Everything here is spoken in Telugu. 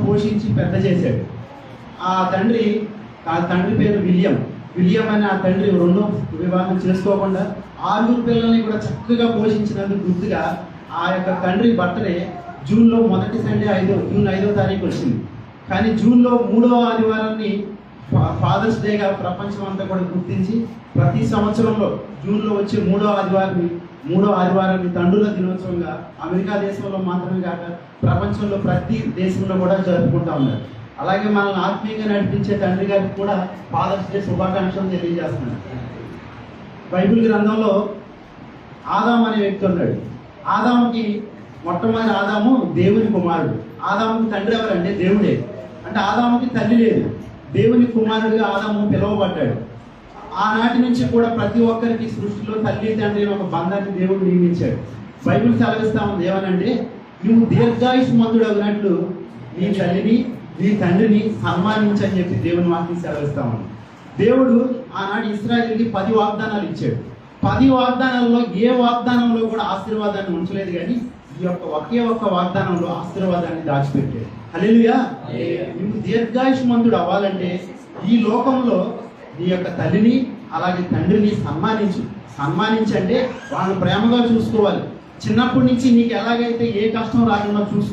పోషించి పెద్ద చేశాడు. ఆ తండ్రి పేరు విలియం. విలియం అని ఆ తండ్రి రెండో వివాహం చేసుకోకుండా 6 పిల్లల్ని కూడా చక్కగా పోషించినందుకు గుర్తుగా ఆ యొక్క తండ్రి బర్త్డే జూన్లో మొదటి సండే జూన్ 5వ తారీఖు వచ్చింది. కానీ జూన్లో 3వ ఆదివారాన్ని ఫాదర్స్ డేగా ప్రపంచం అంతా కూడా గుర్తించి ప్రతి సంవత్సరంలో జూన్లో వచ్చే 3వ ఆదివారాన్ని తండ్రుల దినోత్సవంగా అమెరికా దేశంలో మాత్రమే కాక ప్రపంచంలో ప్రతి దేశంలో కూడా జరుపుకుంటా ఉన్నారు. అలాగే మనల్ని ఆత్మీయంగా నడిపించే తండ్రి గారికి కూడా ఫాదర్స్ డే శుభాకాంక్షలు తెలియజేస్తున్నారు. బైబిల్ గ్రంథంలో ఆదాము అనే వ్యక్తి ఉన్నాడు. ఆదాముకి మొట్టమొదటి ఆదాము దేవుని కుమారుడు. ఆదాముకి తండ్రి ఎవరంటే దేవుడే. అంటే ఆదాముకి తల్లి లేదు. దేవుని కుమారుడిగా ఆదాము పిలువబడ్డాడు. ఆనాటి నుంచి కూడా ప్రతి ఒక్కరికి సృష్టిలో తల్లి తండ్రి ఒక బంధాన్ని దేవుడు నియమించాడు. బైబిల్ సెలవిస్తా ఉంది ఏమనంటే, నువ్వు దీర్ఘాయుష్మంతుడు అగినట్లు నీ తల్లిని నీ తండ్రిని సన్మానించని చెప్పి దేవుని వాక్యం సెలవిస్తా ఉంది. దేవుడు ఆనాడు ఇశ్రాయేలుకి 10 వాగ్దానాలు ఇచ్చాడు. 10 వాగ్దానాల్లో ఏ వాగ్దానంలో కూడా ఆశీర్వాదాన్ని ఉంచలేదు, కానీ ఈ యొక్క ఒకే ఒక్క వాగ్దానంలో ఆశీర్వాదాన్ని దాచిపెట్టాడు. హల్లెలూయా. నువ్వు దీర్ఘాయుష్మంతుడు అవ్వాలంటే ఈ లోకంలో నీ యొక్క తల్లిని అలాగే తండ్రిని సన్మానించంటే వాళ్ళని ప్రేమగా చూసుకోవాలి. చిన్నప్పటి నుంచి నీకు ఎలాగైతే ఏ కష్టం రాకుండా చూసుకో.